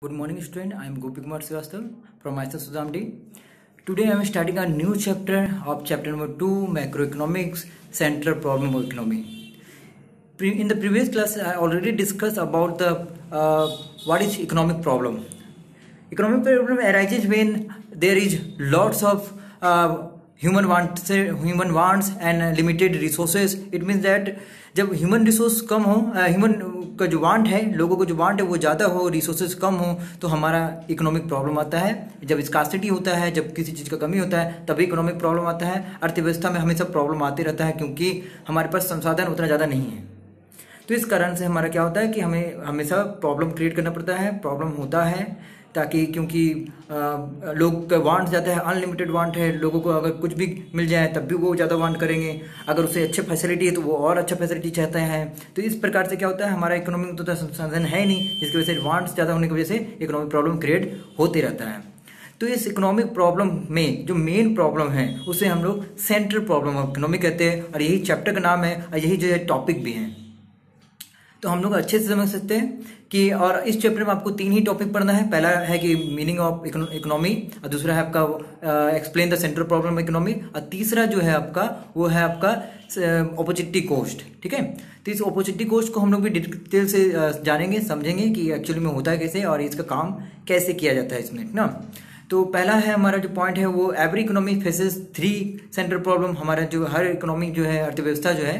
Good morning, student. I am Gopi Kumar Srivastava from ISS Sudhamdi. Today I am starting a new chapter of chapter number 2, Macroeconomics, Central Problem of Economy. In the previous class, I already discussed about the what is economic problem. Economic problem arises when there is lots of human wants and limited resources. It means that जब human resource कम हो, human का जो want है, लोगों को जो want है वो ज़्यादा हो, रिसोर्सेज कम हो, तो हमारा इकोनॉमिक प्रॉब्लम आता है. जब स्कार्सिटी होता है, जब किसी चीज़ का कमी होता है, तभी इकोनॉमिक प्रॉब्लम आता है. अर्थव्यवस्था में हमेशा प्रॉब्लम आते रहता है क्योंकि हमारे पास संसाधन उतना ज़्यादा नहीं है. तो इस कारण से हमारा क्या होता है कि हमें हमेशा प्रॉब्लम क्रिएट करना पड़ता है. प्रॉब्लम होता है ताकि क्योंकि लोग का वांट ज़्यादा है, अनलिमिटेड वांट है. लोगों को अगर कुछ भी मिल जाए तब भी वो ज़्यादा वांट करेंगे. अगर उसे अच्छे फैसिलिटी है तो वो और अच्छा फैसिलिटी चाहते हैं. तो इस प्रकार से क्या होता है, हमारा इकोनॉमिक तो संसाधन है नहीं, जिसकी वजह से वांट्स ज़्यादा होने की वजह से इकोनॉमिक प्रॉब्लम क्रिएट होते रहता है. तो इस इकोनॉमिक प्रॉब्लम में जो मेन प्रॉब्लम है उसे हम लोग सेंट्रल प्रॉब्लम ऑफ इकोनॉमी कहते हैं, और यही चैप्टर का नाम है और यही जो है टॉपिक भी है. तो हम लोग अच्छे से समझ सकते हैं कि, और इस चैप्टर में आपको 3 ही टॉपिक पढ़ना है. पहला है कि मीनिंग ऑफ इकोनॉमी, और दूसरा है आपका explain the central problem of economy, और तीसरा जो है आपका वो है आपका अपॉर्चुनिटी कॉस्ट. ठीक है, तो इस अपॉर्चुनिटी कॉस्ट को हम लोग भी डिटेल से जानेंगे, समझेंगे कि एक्चुअली में होता है कैसे और इसका काम कैसे किया जाता है इसमें ना. तो पहला है हमारा जो पॉइंट है वो every economy faces 3 central problem. हमारा जो हर इकोनॉमी जो है, अर्थव्यवस्था जो है,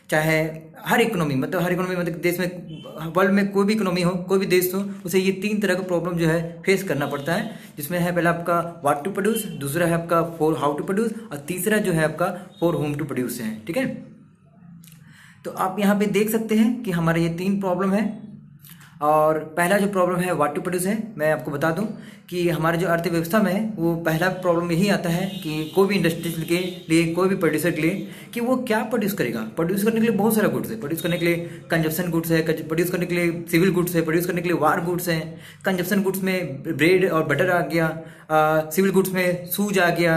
चाहे हर इकोनॉमी मतलब देश में, वर्ल्ड में कोई भी इकोनॉमी हो, कोई भी देश हो, उसे ये 3 तरह का प्रॉब्लम जो है फेस करना पड़ता है. जिसमें है पहला आपका व्हाट टू प्रोड्यूस, दूसरा है आपका फॉर हाउ टू प्रोड्यूस, और तीसरा जो है आपका फॉर होम टू प्रोड्यूस है. ठीक है, तो आप यहाँ पे देख सकते हैं कि हमारे ये 3 प्रॉब्लम है. और पहला जो प्रॉब्लम है व्हाट टू प्रोड्यूस है. मैं आपको बता दूं कि हमारे जो अर्थव्यवस्था में है वो पहला प्रॉब्लम यही आता है कि कोई भी इंडस्ट्री के लिए, कोई भी प्रोड्यूसर के लिए, कि वो क्या प्रोड्यूस करेगा. प्रोड्यूस करने के लिए बहुत सारा गुड्स है. प्रोड्यूस करने के लिए कंजप्शन गुड्स है, प्रोड्यूस करने के लिए सिविल गुड्स है, प्रोड्यूस करने के लिए वार गुड्स हैं. कंजप्शन गुड्स में ब्रेड और बटर आ गया, सिविल गुड्स में शूज आ गया,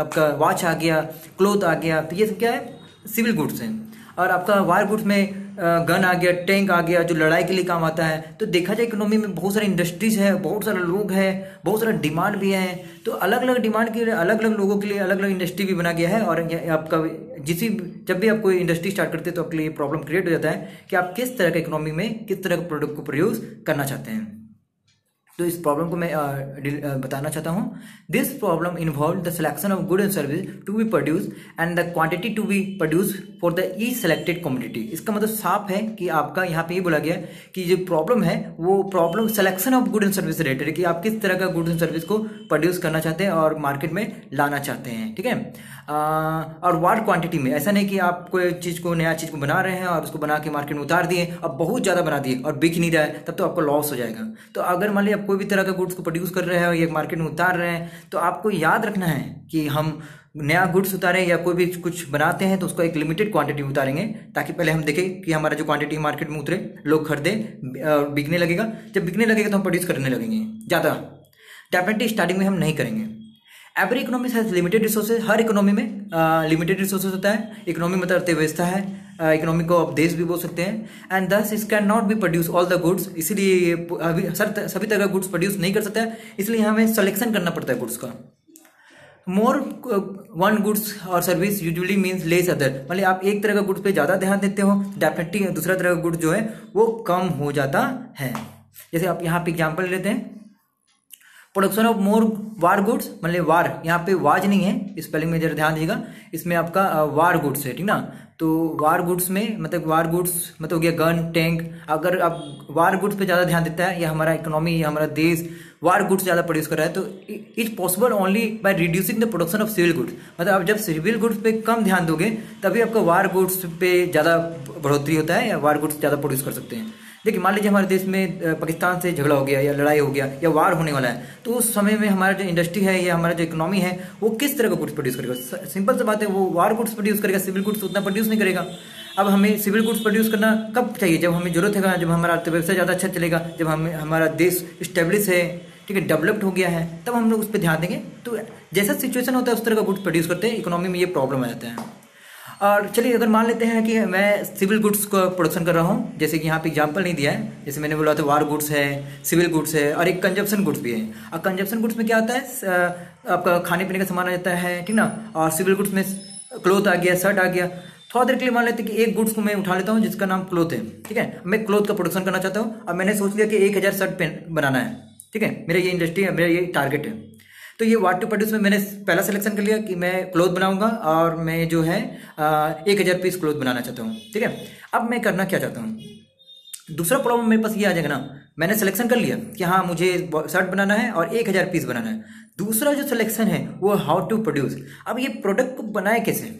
आपका वॉच आ गया, क्लोथ आ गया. तो ये सब क्या है, सिविल गुड्स हैं. और आपका वार गुड्स में गन आ गया, टैंक आ गया, जो लड़ाई के लिए काम आता है. तो देखा जाए इकोनॉमी में बहुत सारी इंडस्ट्रीज है, बहुत सारे लोग हैं, बहुत सारा डिमांड भी है. तो अलग अलग डिमांड के लिए, अलग अलग लोगों के लिए अलग अलग इंडस्ट्री भी बना गया है. और आपका जब भी आप कोई इंडस्ट्री स्टार्ट करते हैं तो आपके लिए प्रॉब्लम क्रिएट हो जाता है कि आप किस तरह का इकोनॉमी में किस तरह का प्रोडक्ट को प्रोड्यूस करना चाहते हैं. तो इस प्रॉब्लम को मैं बताना चाहता हूँ. This problem involve the selection of good and service to be produce and the quantity to be produce for the each selected commodity. इसका मतलब साफ है कि आपका यहाँ पे ये बोला गया कि जो प्रॉब्लम है वो problem selection of good and service related है, कि आप किस तरह का गुड एंड सर्विस को प्रोड्यूस करना चाहते हैं और मार्केट में लाना चाहते हैं. ठीक है, और वाट क्वांटिटी में ऐसा नहीं कि आप कोई चीज़ को, नया चीज़ को बना रहे हैं और उसको बना के मार्केट में उतार दिए, अब बहुत ज़्यादा बना दिए और बिक नहीं रहा है, तब तो आपको लॉस हो जाएगा. तो अगर मान लीजिए आप कोई भी तरह का गुड्स को प्रोड्यूस कर रहे हैं और ये मार्केट में उतार रहे हैं, तो आपको याद रखना है कि हम नया गुड्स उतारें या कोई भी कुछ बनाते हैं तो उसको एक लिमिटेड क्वांटिटी उतारेंगे, ताकि पहले हम देखें कि हमारा जो क्वांटिटी मार्केट में उतरे, लोग खरीदें, बिकने लगेगा. जब बिकने लगेगा तो हम प्रोड्यूस करने लगेंगे ज़्यादा. डेफिनेटली स्टार्टिंग में हम नहीं करेंगे. Every economy has limited resources. Her economy में लिमिटेड रिसोर्सेज होता है. इकोनॉमी मतलब अर्थव्यवस्था है, इकोनॉमी को आप देश भी बोल सकते हैं. And thus it can not be produce all the goods. इसीलिए अभी सभी तरह का गुड्स प्रोड्यूस नहीं कर सकता है, इसलिए हमें सिलेक्शन करना पड़ता है गुड्स का. मोर वन गुड्स और service usually means less other. मतलब आप एक तरह का गुड्स पे ज़्यादा ध्यान देते हो, डेफिनेटली दूसरा तरह का गुड्स जो है वो कम हो जाता है. जैसे आप यहाँ पे एग्जाम्पल लेते हैं, production of more war goods, मतलब वार, यहाँ पे वाज नहीं है, स्पेलिंग में जरा ध्यान दीजिएगा. इसमें आपका वार गुड्स है, ठीक ना. तो वार गुड्स में मतलब वार गुड्स मतलब हो गया गन, टैंक. अगर आप वार गुड्स पे ज़्यादा ध्यान देता है, या हमारा इकोनॉमी या हमारा देश वार गुड्स ज़्यादा प्रोड्यूस कर रहा है, तो it's possible only by reducing the production of civil goods. मतलब आप जब सिविल गुड्स पे कम ध्यान दोगे तभी आपका वार गुड्स पे ज़्यादा बढ़ोतरी होता है, या वार गुड्स ज़्यादा प्रोड्यूस कर सकते हैं. देखिए, मान लीजिए हमारे देश में पाकिस्तान से झगड़ा हो गया या लड़ाई हो गया या वार होने वाला है, तो उस समय में हमारा जो इंडस्ट्री है या हमारा जो इकोनॉमी है वो किस तरह का गुड्स प्रोड्यूस करेगा. सिंपल सी बात है, वो वार गुड्स प्रोड्यूस करेगा, सिविल गुड्स उतना प्रोड्यूस नहीं करेगा. अब हमें सिविल गुड्स प्रोड्यूस करना कब चाहिए, जब हमें जरूरत है, जब हमारा अर्थव्यवस्था ज़्यादा अच्छा चलेगा, जब हमारा देश स्टेब्लिश है, ठीक है, डेवलप्ड हो गया है, तब हम लोग उस पर ध्यान देंगे. तो जैसा सिचुएशन होता है उस तरह का गुड्स प्रोड्यूस करते हैं. इकोनॉमी में ये प्रॉब्लम आ जाता है. और चलिए अगर मान लेते हैं कि मैं सिविल गुड्स का प्रोडक्शन कर रहा हूँ, जैसे कि यहाँ पे एग्जांपल नहीं दिया है, जैसे मैंने बोला था वार गुड्स है, सिविल गुड्स है और एक कंजप्शन गुड्स भी है। और कंजप्शन गुड्स में क्या आता है, आपका खाने पीने का सामान आ जाता है, ठीक ना। और सिविल गुड्स में क्लोथ आ गया, शर्ट आ गया। थोड़ा देर के लिए मान लेते हैं कि एक गुड्स को मैं उठा लेता हूँ जिसका नाम क्लोथ है, ठीक है। मैं क्लोथ का प्रोडक्शन करना चाहता हूँ और मैंने सोच लिया कि 1000 शर्ट पेन बनाना है, ठीक है। मेरा ये इंडस्ट्री है, मेरा ये टारगेट है। तो ये व्हाट टू प्रोड्यूस में मैंने पहला सिलेक्शन कर लिया कि मैं क्लोथ बनाऊंगा और मैं जो है 1000 पीस क्लोथ बनाना चाहता हूँ, ठीक है। अब मैं करना क्या चाहता हूँ, दूसरा प्रॉब्लम मेरे पास ये आ जाएगा ना, मैंने सिलेक्शन कर लिया कि हाँ मुझे शर्ट बनाना है और 1000 पीस बनाना है। दूसरा जो सिलेक्शन है वो हाउ टू प्रोड्यूस। अब ये प्रोडक्ट को बनाए कैसे,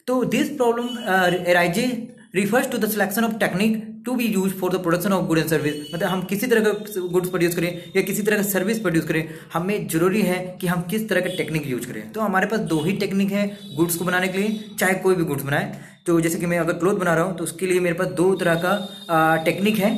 तो this problem arises refers to the selection of technique to be use for the production of good and service. मतलब हम किसी तरह का गुड्स प्रोड्यूस करें या किसी तरह का सर्विस प्रोड्यूस करें, हमें जरूरी है कि हम किस तरह का टेक्निक यूज करें। तो हमारे पास 2 ही टेक्निक है गुड्स को बनाने के लिए, चाहे कोई भी गुड्स बनाए। तो जैसे कि मैं अगर क्लोथ बना रहा हूँ तो उसके लिए मेरे पास 2 तरह का टेक्निक है।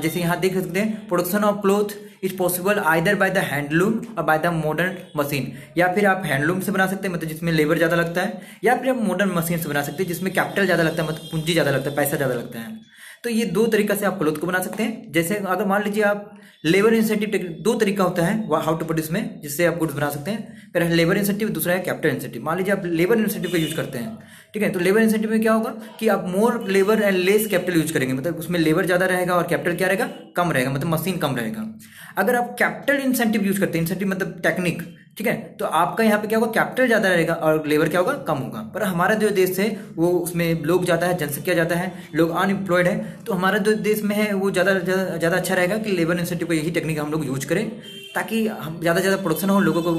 जैसे यहाँ देख सकते हैं, production of cloth is possible either by the handloom और बाय द मॉडर्न मशीन। या फिर आप हैंडलूम से बना सकते हैं, मतलब जिसमें लेबर ज़्यादा लगता है, या फिर आप मॉडर्न मशीन से बना सकते हैं जिसमें कैपिटल ज़्यादा लगता है, मतलब पूंजी ज़्यादा लगता है, पैसा ज़्यादा लगता है। तो ये 2 तरीका से आप क्लोथ को बना सकते हैं। जैसे अगर मान लीजिए आप लेबर इंसेंटिव, 2 तरीका होता है हाउ टू प्रोड्यूस में जिससे आप गुड्स बना सकते हैं। पहला है लेबर इंसेंटिव, दूसरा है कैपिटल इंसेंटिव। मान लीजिए आप लेबर इंसेंटिव का यूज करते हैं, ठीक है। तो लेबर इंसेंटिव में क्या होगा कि आप more labour and less capital use करेंगे, मतलब उसमें लेबर ज्यादा रहेगा और कैपिटल क्या रहेगा, कम रहेगा, मतलब मशीन कम रहेगा। अगर आप कैपिटल इंसेंटिव यूज करते हैं, इंसेंटिव मतलब टेक्निक, ठीक है, तो आपका यहाँ पे क्या होगा, कैपिटल ज्यादा रहेगा और लेबर क्या होगा, कम होगा। पर हमारा जो देश है वो उसमें लोग ज्यादा है, जनसंख्या ज्यादा है, लोग अनएम्प्लॉयड है, तो हमारा जो देश में है वो ज्यादा अच्छा रहेगा कि लेबर इंसेंटिव का यही टेक्निक हम लोग यूज करें, ताकि हम ज्यादा प्रोडक्शन हो, लोगों को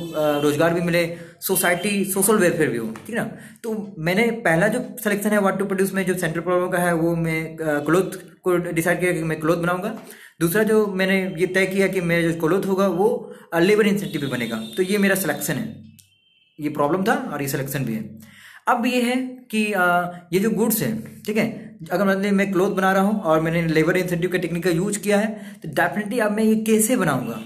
रोजगार भी मिले, सोसाइटी सोशल वेलफेयर भी हो, ठीक है ना। तो मैंने पहला जो सिलेक्शन है व्हाट टू प्रोड्यूस में जो सेंट्रल प्रॉब्लम का है वो मैं क्लोथ को डिसाइड किया कि मैं क्लोथ बनाऊंगा। दूसरा जो मैंने ये तय किया कि मेरा जो क्लोथ होगा वो लेबर इंसेंटिव भी बनेगा। तो ये मेरा सिलेक्शन है, ये प्रॉब्लम था और ये सिलेक्शन भी है। अब ये है कि ये जो गुड्स है, ठीक है, अगर मतलब मैं क्लोथ बना रहा हूँ और मैंने लेबर इंसेंटिव का टेक्निक का यूज किया है, तो डेफिनेटली अब मैं ये कैसे बनाऊंगा।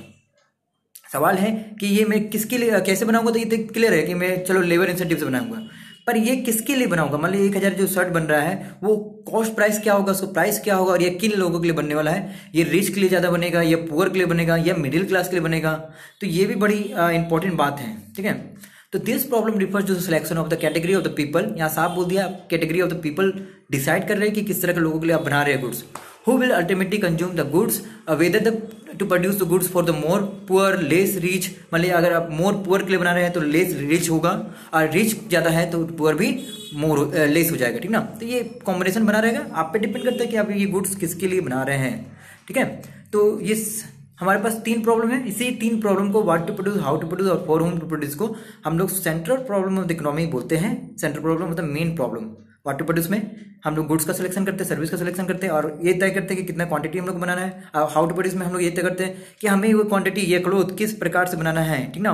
सवाल है कि ये मैं किसके लिए कैसे बनाऊंगा, तो ये तो क्लियर है कि मैं चलो लेबर इंसेंटिव से बनाऊंगा, पर ये किसके लिए बनाऊंगा। मान लीजिए 1000 जो शर्ट बन रहा है वो कॉस्ट प्राइस क्या होगा, उसका प्राइस क्या होगा और ये किन लोगों के लिए बनने वाला है, ये रिच के लिए ज़्यादा बनेगा या पुअर के लिए बनेगा या मिडिल क्लास के लिए बनेगा। तो ये भी बड़ी इंपॉर्टेंट बात है, ठीक है। तो this problem refers to selection of the category of the people. यहाँ साफ बोल दिया, category of the people decide कर रहे हैं कि किस तरह के लोगों के लिए आप बना रहे हैं goods. Who will ultimately consume the goods, whether to produce the goods for the more poor, less rich। मान लीजिए अगर आप more poor के लिए बना रहे हैं तो less rich होगा, और rich ज़्यादा है तो poor भी more less हो जाएगा, ठीक ना। तो ये कॉम्बिनेशन बना रहेगा, आप पे डिपेंड करता है कि आप ये गुड्स किसके लिए बना रहे हैं, ठीक है। तो ये हमारे पास 3 प्रॉब्लम है। इसी 3 प्रॉब्लम को what to produce, how to produce और फॉर होम टू प्रोड्यूस को हम लोग central problem of the economy बोलते हैं। सेंट्रल प्रॉब्लम मतलब main problem. What to produce में हम लोग गुड्स का सिलेक्शन करते हैं, सर्विस का सिलेक्शन करते हैं और ये तय करते हैं कि कितना क्वांटिटी हम लोग बनाना है। हाउ टू प्रोड्यूस में हम लोग ये तय करते हैं कि हमें वो क्वांटिटी, ये क्लोथ किस प्रकार से बनाना है, ठीक ना।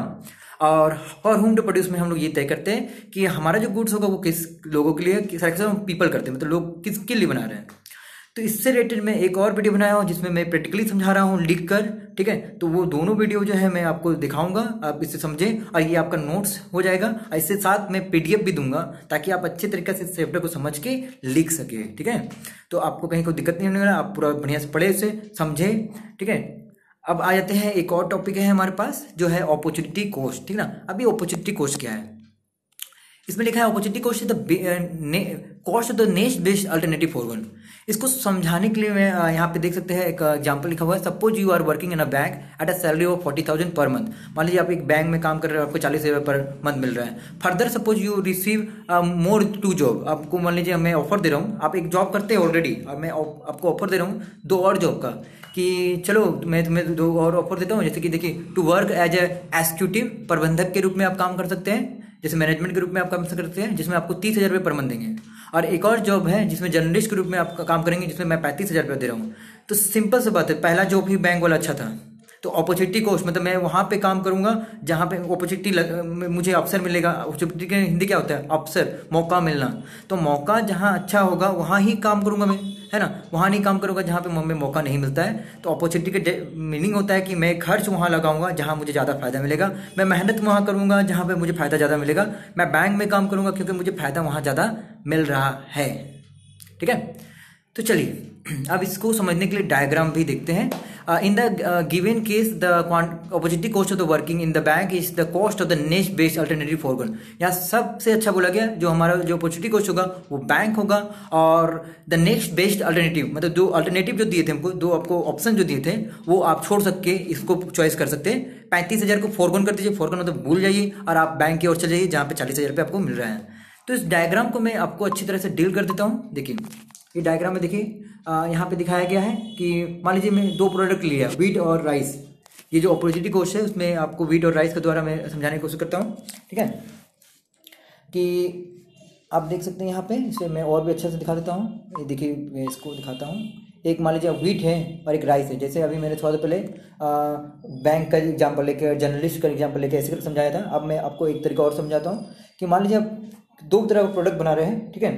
और होम टू प्रोड्यूस में हम लोग ये तय करते हैं कि हमारा जो गुड्स होगा वो किस लोगों के लिए, सिलेक्शन पीपल करते हैं, मतलब लोग किसके लिए बना रहे हैं। तो इससे रिलेटेड मैं एक और वीडियो बनाया हूँ जिसमें मैं प्रैक्टिकली समझा रहा हूँ लिख कर, ठीक है। तो वो दोनों वीडियो जो है मैं आपको दिखाऊंगा, आप इससे समझें और ये आपका नोट्स हो जाएगा। इससे साथ मैं PDF भी दूंगा ताकि आप अच्छे तरीके से चैप्टर को समझ के लिख सके, ठीक है। तो आपको कहीं कोई दिक्कत नहीं होने वाला, आप पूरा बढ़िया से पढ़े, उसे समझे, ठीक है। अब आ जाते हैं, एक और टॉपिक है हमारे पास जो है अपॉर्चुनिटी कॉस्ट, ठीक ना। अभी अपॉर्चुनिटी कॉस्ट क्या है, इसमें लिखा है opportunity cost is the cost of the next best alternative for one. इसको समझाने के लिए मैं यहाँ पे देख सकते हैं एक एग्जांपल लिखा हुआ है। Suppose you are working in a bank at a salary of 40,000 per month. मान लीजिए आप एक बैंक में काम कर रहे हो, आपको 40,000 पर मंथ मिल रहा है। Further suppose you receive more 2 job. आपको मान लीजिए मैं ऑफर दे रहा हूँ, आप एक जॉब करते हैं ऑलरेडी और मैं आपको ऑफर दे रहा हूँ 2 और जॉब का, कि चलो मैं तुम्हें 2 और ऑफर देता हूँ। जैसे कि देखिए, to work as a executive, प्रबंधक के रूप में आप काम कर सकते हैं, जैसे मैनेजमेंट के रूप में आप काम करते हैं, जिसमें आपको 30,000 रुपये पर मंथ देंगे। और एक और जॉब है जिसमें जर्नलिस्ट के रूप में आप काम करेंगे, जिसमें मैं 35,000 रुपये दे रहा हूँ। तो सिंपल सी बात है, पहला जॉब ही बैंक वाला अच्छा था। तो अपॉर्चुनिटी कॉस्ट मतलब मैं वहाँ पे काम करूँगा जहाँ पे अपॉर्चुनिटी मुझे अवसर मिलेगा। अपॉर्चुनिटी के हिंदी क्या होता है, अवसर, मौका मिलना। तो मौका जहाँ अच्छा होगा वहाँ ही काम करूँगा मैं, है ना, वहाँ नहीं काम करूँगा जहाँ पे हमें मौका नहीं मिलता है। तो अपॉर्चुनिटी का मीनिंग होता है कि मैं खर्च वहाँ लगाऊंगा जहाँ मुझे ज़्यादा फायदा मिलेगा, मैं मेहनत वहाँ करूँगा जहाँ पे मुझे फायदा ज़्यादा मिलेगा, मैं बैंक में काम करूँगा क्योंकि मुझे फायदा वहाँ ज़्यादा मिल रहा है। ठीक है, तो चलिए अब इसको समझने के लिए डायग्राम भी देखते हैं। In the given case the opportunity cost of the working in the bank is the cost of the next best alternative foregone. यहाँ सबसे अच्छा बोला गया जो हमारा जो अपॉर्चुनिटी कॉस्ट होगा वो बैंक होगा, और द नेक्स्ट बेस्ट अल्टरनेटिव मतलब दो अल्टरनेटिव जो दिए थे हमको, दो आपको ऑप्शन जो दिए थे वो आप छोड़ सके, इसको चॉइस कर सकते हैं। 35,000 को फॉरगॉन कर दीजिए, फॉरगॉन मतलब भूल जाइए और आप बैंक की ओर चले जाइए जहाँ पे 40,000 रुपये आपको मिल रहा है। तो इस डायग्राम को मैं आपको अच्छी तरह से डील कर देता हूँ। देखिए ये डायग्राम में देखिए यहाँ पे दिखाया गया है कि मान लीजिए मैं दो प्रोडक्ट लिया, व्हीट और राइस। ये जो अपॉर्चुनिटी कॉस्ट है उसमें आपको व्हीट और राइस के द्वारा मैं समझाने की कोशिश करता हूँ। ठीक है, कि आप देख सकते हैं यहाँ पे, इसे मैं और भी अच्छे से दिखा देता हूँ। ये देखिए मैं इसको दिखाता हूँ। एक मान लीजिए व्हीट है और एक राइस है। जैसे अभी मैंने थोड़ा देर पहले बैंक का एग्जाम्पल लेके, जर्नलिस्ट का एग्जाम्पल लेके ऐसे समझाया था। अब मैं आपको एक तरीका और समझाता हूँ कि मान लीजिए आप दो तरह का प्रोडक्ट बना रहे हैं, ठीक है,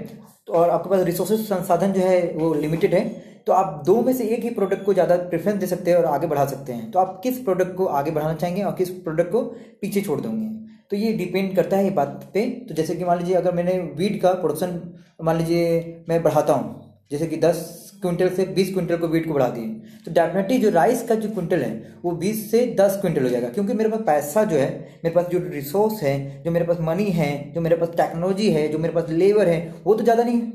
तो और आपके पास रिसोर्सेज संसाधन जो है वो लिमिटेड है, तो आप दो में से एक ही प्रोडक्ट को ज़्यादा प्रेफरेंस दे सकते हैं और आगे बढ़ा सकते हैं। तो आप किस प्रोडक्ट को आगे बढ़ाना चाहेंगे और किस प्रोडक्ट को पीछे छोड़ देंगे, तो ये डिपेंड करता है ये बात पे। तो जैसे कि मान लीजिए अगर मैंने वीट का प्रोडक्शन मान लीजिए मैं बढ़ाता हूँ, जैसे कि 10 क्विंटल से 20 क्विंटल को वीट को बढ़ा दिए, तो डेफिनेटली जो राइस का जो क्विंटल है वो 20 से 10 क्विंटल हो जाएगा, क्योंकि मेरे पास पैसा जो है, मेरे पास जो रिसोर्स है, जो मेरे पास मनी है, जो मेरे पास टेक्नोलॉजी है, जो मेरे पास लेबर है, वो तो ज़्यादा नहीं है।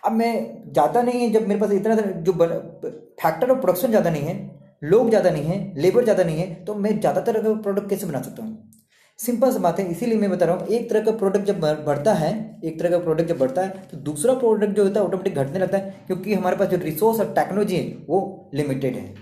अब मैं ज़्यादा नहीं है, जब मेरे पास इतना जो फैक्टर ऑफ प्रोडक्शन ज़्यादा नहीं है, लोग ज़्यादा नहीं है, लेबर ज़्यादा नहीं है, तो मैं ज़्यादातर प्रोडक्ट कैसे बना सकता हूँ? सिंपल सी बात है। इसीलिए मैं बता रहा हूँ, एक तरह का प्रोडक्ट जब बढ़ता है, एक तरह का प्रोडक्ट जब बढ़ता है तो दूसरा प्रोडक्ट जो होता है ऑटोमेटिक घटने लगता है, क्योंकि हमारे पास जो रिसोर्स और टेक्नोलॉजी है वो लिमिटेड है।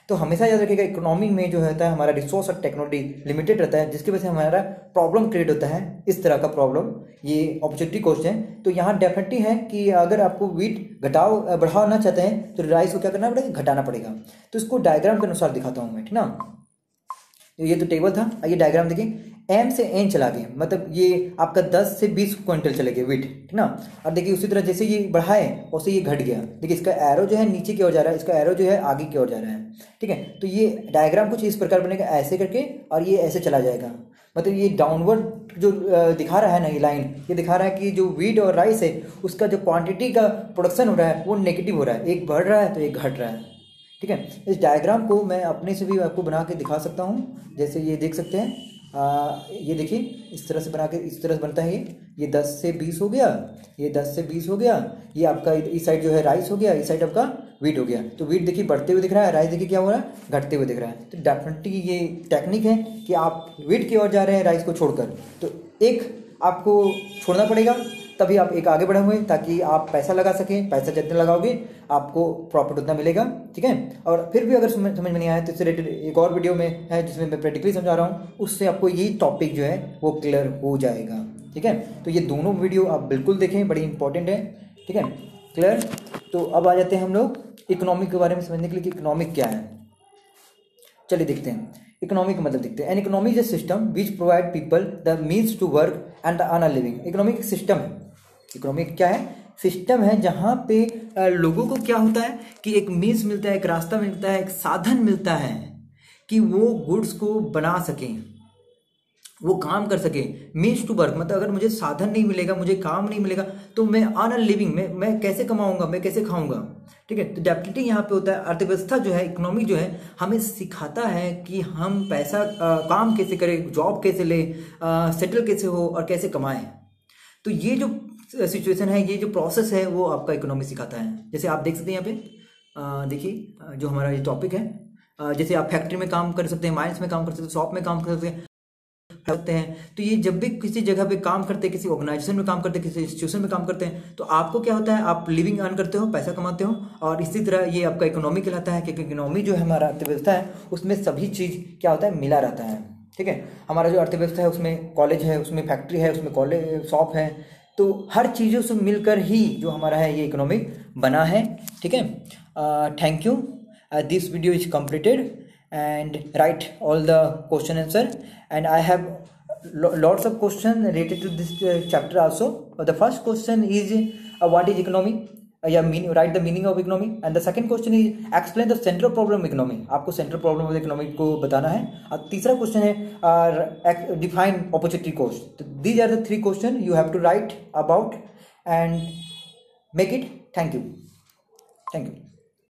तो हमेशा याद रखिएगा, इकोनॉमी में जो होता है हमारा रिसोर्स और टेक्नोलॉजी लिमिटेड रहता है, जिसकी वजह से हमारा प्रॉब्लम क्रिएट होता है, इस तरह का प्रॉब्लम, ये अपॉर्चुनिटी कॉस्ट है। तो यहाँ डेफिनेटली है कि अगर आपको वीट बढ़ाना चाहते हैं तो राइस को क्या करना पड़ेगा, घटाना पड़ेगा। तो इसको डायग्राम के अनुसार दिखाता हूँ मैं, ठीक ना। तो ये तो टेबल था, आइए डायग्राम देखिए। एम से एन चला गया, मतलब ये आपका 10 से 20 क्विंटल चले गए वीट, ठीक ना। और देखिए उसी तरह जैसे ये बढ़ाए वैसे ये घट गया। देखिए इसका एरो जो है नीचे की ओर जा रहा है, इसका एरो जो है आगे की ओर जा रहा है, ठीक है। तो ये डायग्राम कुछ इस प्रकार बनेगा, ऐसे करके, और ये ऐसे चला जाएगा। मतलब ये डाउनवर्ड जो दिखा रहा है ना, ये लाइन ये दिखा रहा है कि जो वीट और राइस है उसका जो क्वांटिटी का प्रोडक्शन हो रहा है वो नेगेटिव हो रहा है, एक बढ़ रहा है तो एक घट रहा है, ठीक है। इस डायग्राम को मैं अपने से भी आपको बना के दिखा सकता हूँ। जैसे ये देख सकते हैं, ये देखिए इस तरह से बना के, इस तरह से बनता है। ये 10 से 20 हो गया, ये 10 से 20 हो गया, ये आपका इस साइड जो है राइस हो गया, इस साइड आपका वीट हो गया। तो वीट देखिए बढ़ते हुए दिख रहा है, राइस देखिए क्या हो रहा है, घटते हुए दिख रहा है। तो डेफिनेटली ये टेक्निक है कि आप वीट की ओर जा रहे हैं राइस को छोड़कर, तो एक आपको छोड़ना पड़ेगा, तभी आप एक आगे बढ़े हुए, ताकि आप पैसा लगा सकें। पैसा जितना लगाओगे आपको प्रॉफिट उतना मिलेगा, ठीक है। और फिर भी अगर समझ में नहीं आया तो इससे रिलेटेड एक और वीडियो में है जिसमें मैं प्रैक्टिकली समझा रहा हूँ, उससे आपको ये टॉपिक जो है वो क्लियर हो जाएगा, ठीक है। तो ये दोनों वीडियो आप बिल्कुल देखें, बड़ी इंपॉर्टेंट है, ठीक है, क्लियर। तो अब आ जाते हैं हम लोग इकोनॉमिक के बारे में समझने के लिए कि इकोनॉमिक क्या है। चलिए देखते हैं इकोनॉमिक का मतलब देखते हैं। An economy is a system which provide people the means to work and earn a living. Economic system है, इकोनॉमिक क्या है, सिस्टम है जहाँ पे लोगों को क्या होता है कि एक मीन्स मिलता है, एक रास्ता मिलता है, एक साधन मिलता है कि वो गुड्स को बना सकें, वो काम कर सके। मीन्स टू वर्क मतलब अगर मुझे साधन नहीं मिलेगा, मुझे काम नहीं मिलेगा, तो मैं अर्न अ लिविंग में मैं कैसे कमाऊंगा, मैं कैसे खाऊंगा, ठीक है। तो डेफिनेटली यहाँ पे होता है अर्थव्यवस्था जो है, इकोनॉमी जो है, हमें सिखाता है कि हम पैसा काम कैसे करें, जॉब कैसे ले, सेटल कैसे हो और कैसे कमाएं। तो ये जो सिचुएशन है, ये जो प्रोसेस है, वो आपका इकोनॉमी सिखाता है। जैसे आप देख सकते हैं यहाँ पे, देखिए जो हमारा ये टॉपिक है, जैसे आप फैक्ट्री में काम कर सकते हैं, माइंस में काम कर सकते हैं, शॉप में काम कर सकते हैं। तो ये जब भी किसी जगह पे काम करते हैं, किसी ऑर्गेनाइजेशन में काम करते हैं, किसी इंस्टीट्यूशन में काम करते हैं, तो आपको क्या होता है, आप लिविंग अर्न करते हो, पैसा कमाते हो। और इसी तरह ये आपका इकोनॉमी कहलाता है, क्योंकि इकोनॉमी जो है हमारा अर्थव्यवस्था है, उसमें सभी चीज़ क्या होता है, मिला रहता है, ठीक है। हमारा जो अर्थव्यवस्था है उसमें कॉलेज है, उसमें फैक्ट्री है, उसमें कॉलेज शॉप है, तो हर चीज़ों से मिलकर ही जो हमारा है ये इकोनॉमिक बना है, ठीक है। Thank you, this video is completed and write all the question answer, and I have lots of questions related to this chapter also. The first question is what is economy, या write the meaning of economy, and the second question is explain the central problem of economy, आपको central problem of economy को बताना है। और तीसरा question है define opportunity cost. These are the 3 question you have to write about and make it. Thank you.